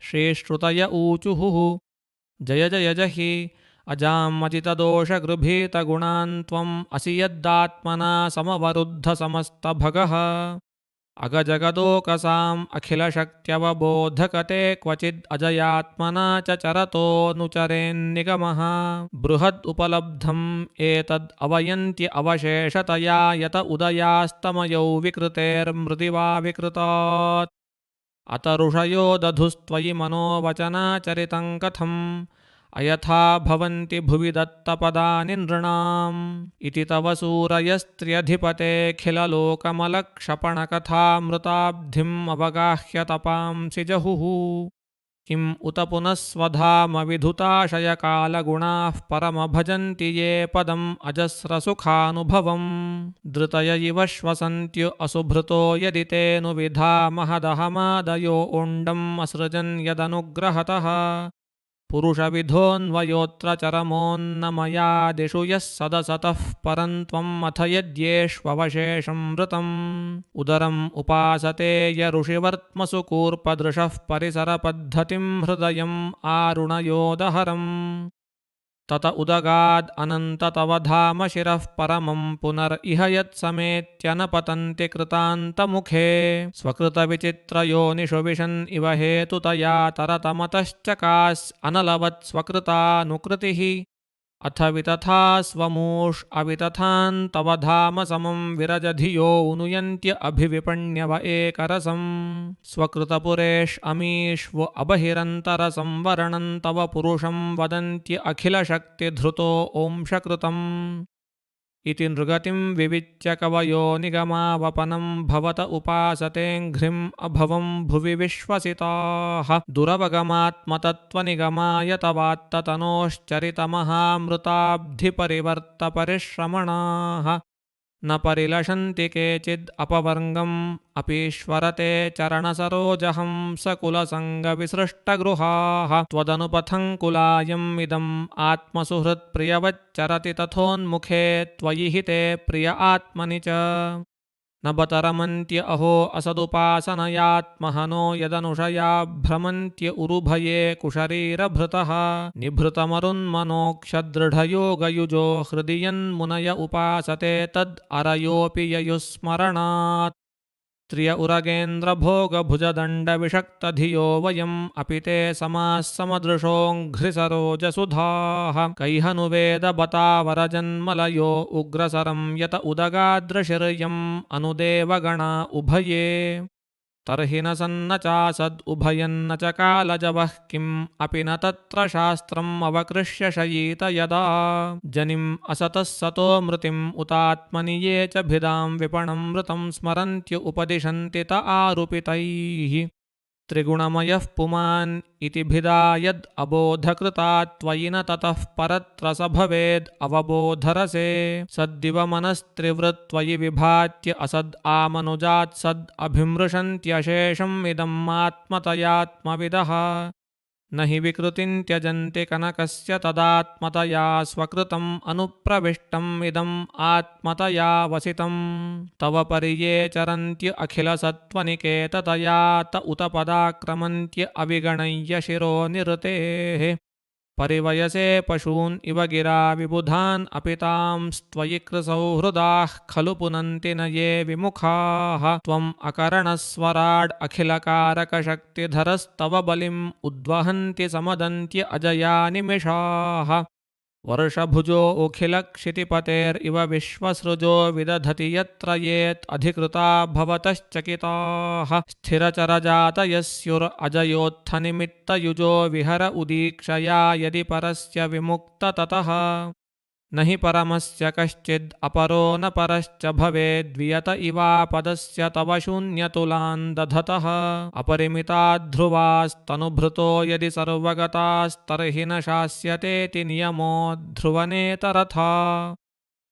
श्रीश्रुतय ऊचुः जय जय जहि अजामजितदोषगृभीतगुणान् त्वम् असि यद्दात्मना समवरुद्धसमस्तभगः अगजगदोकसाम् अखिलशक्त्यवबोधकते क्वचिद् अजयात्मना च चरतोऽनुचरेन्निगमः बृहद् उपलब्धम् एतद् अवयन्त्य अवशेषतया यत उदयास्तमयौ विकृतेर्मृदिवा विकृतात् अत ऋषयो दधुस्त्वयि मनोवचनाचरितं कथम् अयथा भवन्ति भुवि दत्तपदानि नृणाम् इति तव सूरयस्त्र्यधिपते खिललोकमलक्षपणकथामृताब्धिम् अवगाह्य तपांसि जहुः किम् उत पुनः स्वधामविधुताशयकालगुणाः परमभजन्ति ये पदम् अजस्रसुखानुभवम् धृतय इव श्वसन्त्य असुभृतो यदि तेऽनुविधा महदहमादयो ओण्डम् असृजन् यदनुग्रहतः पुरुषविधोऽन्वयोऽत्र चरमोऽन्नमयादिषु यः सदसतः परं त्वम् अथ यद्येष्ववशेषं मृतम् उदरम् उपासते य ऋषिवर्त्मसु कूर्पदृशः परिसरपद्धतिं हृदयम् आरुणयोदहरम् तत उदगाद् अनन्त तव धाम शिरः परमं पुनरिह यत्समेत्य न पतन्ति कृतान्तमुखे स्वकृतविचित्रयोनिषु विशन् इव हेतुतया तरतमतश्चकास् अनलवत् स्वकृतानुकृतिः अथ वितथा स्वमूष् अवितथान् तव धाम समं विरजधियो उनुयन्त्य अभिविपण्यव एकरसं स्वकृतपुरेष् अमीष्व अबहिरन्तरसंवरणं तव पुरुषं वदन्त्य अखिलशक्तिधृतो ओंशकृतम् इति नृगतिं विविच्य कवयो निगमावपनं भवत उपासतेऽङ्घ्रिम् अभवं भुवि विश्वसिताः दुरवगमात्मतत्त्वनिगमाय तवात्ततनोश्चरितमहामृताब्धिपरिवर्तपरिश्रमणाः न परिलशन्ति केचिद् अपवर्गम् अपीश्वरते चरणसरोजहंसकुलसङ्गविसृष्टगृहाः त्वदनुपथङ्कुलायम् इदम् आत्मसुहृत्प्रियवच्चरति तथोन्मुखे त्वयि हि ते प्रिय आत्मनि च न बतरमन्त्य अहो असदुपासनयात्महनो यदनुषया भ्रमन्त्य उरुभये कुशरीरभृतः निभृतमरुन्मनोक्षदृढयोगयुजो हृदि यन्मुनय उपासते तद् अरयोऽपि ययुस्मरणात् त्रिय उरगेन्द्रभोगभुजदण्डविषक्तधियो वयम् अपि ते समाः समदृशोऽङ्घ्रिसरोजसुधाः कैहनुवेदबतावरजन्मलयो उग्रसरं यत उदगाद्रशिर्यम् अनुदेवगणा उभये तर्हि न सन्न चासद् उभयन्न च कालजवः किम् अपि न तत्र शास्त्रम् अवकृष्य शयीत यदा जनिम् असतः सतो मृतिम् उतात्मनि ये च भिदां विपणमृतं स्मरन्त्य उपदिशन्ति त आरुपितैः त्रिगुणमयः पुमान् इति भिदा यद् अबोधकृता त्वयि न ततः परत्र स भवेद् अवबोधरसे सद्दिव मनस्त्रिवृत्त्वयि विभात्य असद् आमनुजात् सद् अभिमृशन्त्यशेषम् इदम् आत्मतयात्मविदः न हि विकृतिं त्यजन्ति कनकस्य तदात्मतया स्वकृतम् अनुप्रविष्टम् इदम् आत्मतया वसितम् तव पर्ये चरन्त्य अखिलसत्त्वनिकेततया त उत पदाक्रमन्त्य अविगणय्य शिरो निरतेः परिवयसे पशून् इव गिरा विबुधान् अपितांस्त्वयि कृसौहृदाः खलु पुनन्ति न ये विमुखाः त्वम् अकरणस्वराड् अखिलकारकशक्तिधरस्तव बलिम् उद्वहन्ति समदन्त्य अजया निमिषाः वर्षभुजो अखिलक्षितिपतेरिव विश्वसृजो विदधति यत्र येत् अधिकृता भवतश्चकिताः स्थिरचरजातयस्युरजयोत्थनिमित्तयुजो विहर उदीक्षया यदि परस्य विमुक्त ततः न हि परमस्य कश्चिद् अपरो न परश्च भवेद्वियत इवापदस्य तव शून्यतुलान् दधतः अपरिमिताध्रुवास्तनुभृतो यदि सर्वगतास्तर्हि न शास्यतेति नियमो ध्रुवनेतरथा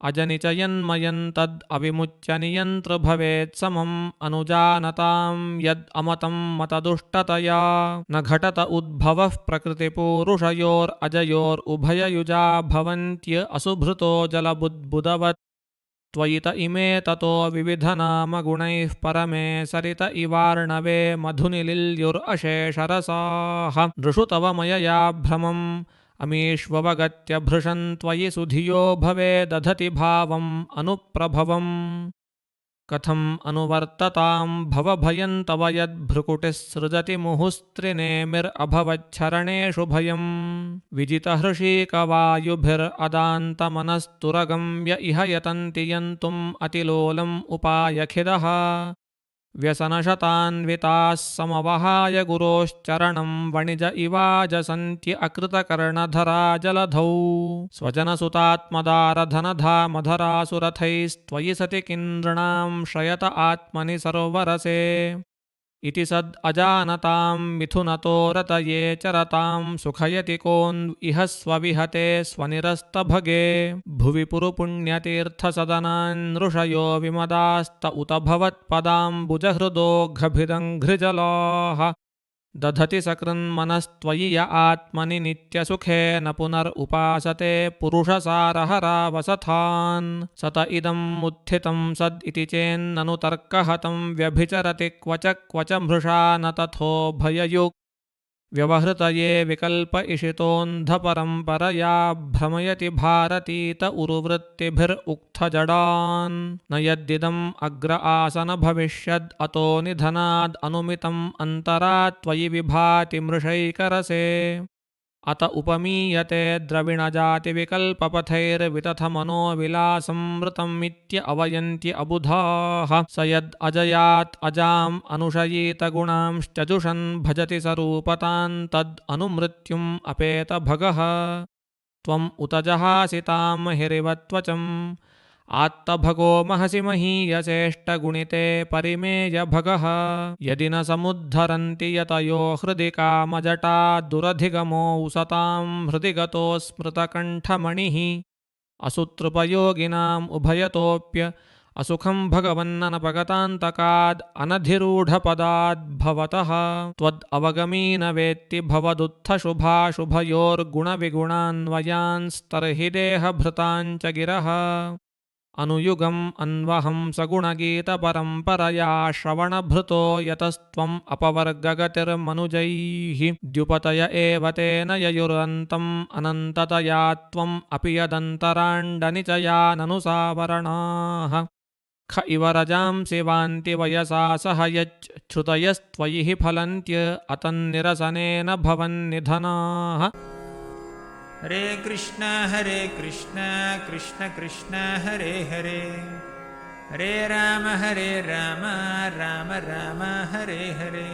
अजनिचयन्मयं तद् अविमुच्य नियन्तृ भवेत् समम् अनुजानतां यद् अमतं मतदुष्टतया न घटत उद्भवः प्रकृतिपूरुषयोरजयोरुभययुजा भवन्त्य असुभृतो जलबुद्बुदवत् त्वयि त इमे ततो विविधनामगुणैः परमे सरित इवार्णवे मधुनिलिल्युरशेषरसाः नृषु तव मयया भ्रमम् अमीष्ववगत्य भृशं त्वयि सुधियो भवे दधति भावम् अनुप्रभवम् कथम् अनुवर्ततां भवभयं तव यद्भ्रुकुटिः सृजति मुहुस्त्रिनेमिरभवच्छरणेषु भयम् विजितहृषीकवायुभिरदान्तमनस्तुरगम्य इह यतन्ति यन्तुम् अतिलोलम् उपायखिदः व्यसनशतान्विताः समवहाय गुरोश्चरणं वणिज इवाजसन्त्य अकृतकर्णधरा जलधौ स्वजनसुतात्मदारधनधामधरासुरथैस्त्वयि सति किन्नृणां श्रयत आत्मनि सर्वरसे इति सद् अजानतां मिथुनतो रतये चरतां सुखयति कोन् इह स्वविहते स्वनिरस्तभगे भुवि पुरुपुण्यतीर्थसदनान् ऋषयो विमदास्त उत भवत्पदाम्बुजहृदोऽघभिदङ्घ्रिजलाः दधति सकृन्मनस्त्वयि य आत्मनि नित्यसुखे न पुनरुपासते पुरुषसारहरावसथान् सत इदमुत्थितं सद् इति चेन्ननु तर्कहतं व्यभिचरति क्व च मृषा न तथोभययुक् व्यवहृतये विकल्प इषितोऽन्धपरम्परया भ्रमयति भारतीत उरुवृत्तिभिरुक्थजडान् न यद्दिदम् अग्र आसन भविष्यद् अतो निधनाद् अनुमितम् अन्तरा त्वयि विभाति मृषैकरसे अत उपमीयते द्रविणजातिविकल्पपथैर्वितथमनोविलासमृतमित्य अवयन्त्य अबुधाः स यद् अजयात् अजाम् अनुशयीत गुणांश्च जुषन् भजति सरूपतान् तद् अनुमृत्युम् अपेत भगः त्वम् उत जहासितां हिरिव त्वचम् आत्तभगो महसि महीयसेष्टगुणिते परिमेय भगः यदि न समुद्धरन्ति यतयो हृदि कामजटा दुरधिगमो उसतां हृदि गतो स्मृतकण्ठमणिः असुतृपयोगिनाम् उभयतोऽप्य असुखं भगवन्ननपगतान्तकाद् अनधिरूढपदाद् भवतः त्वद् अवगमी न वेत्ति भवदुत्थशुभाशुभयोर्गुणविगुणान्वयांस्तर्हि देहभृताञ्च गिरः अनुयुगम् अन्वहं सगुणगीतपरम्परया श्रवणभृतो यतस्त्वम् अपवर्गगतिर्मनुजैः द्युपतय एव तेन ययुरन्तम् अनन्ततया त्वम् अपि यदन्तराण्डनिचया ननु सावरणाः ख इव रजांसि वान्ति वयसा सह यच्छ्रुतयस्त्वयि हि फलन्त्य अतन्निरसनेन भवन्निधनाः। हरे कृष्ण कृष्ण कृष्ण हरे हरे हरे राम राम राम हरे हरे।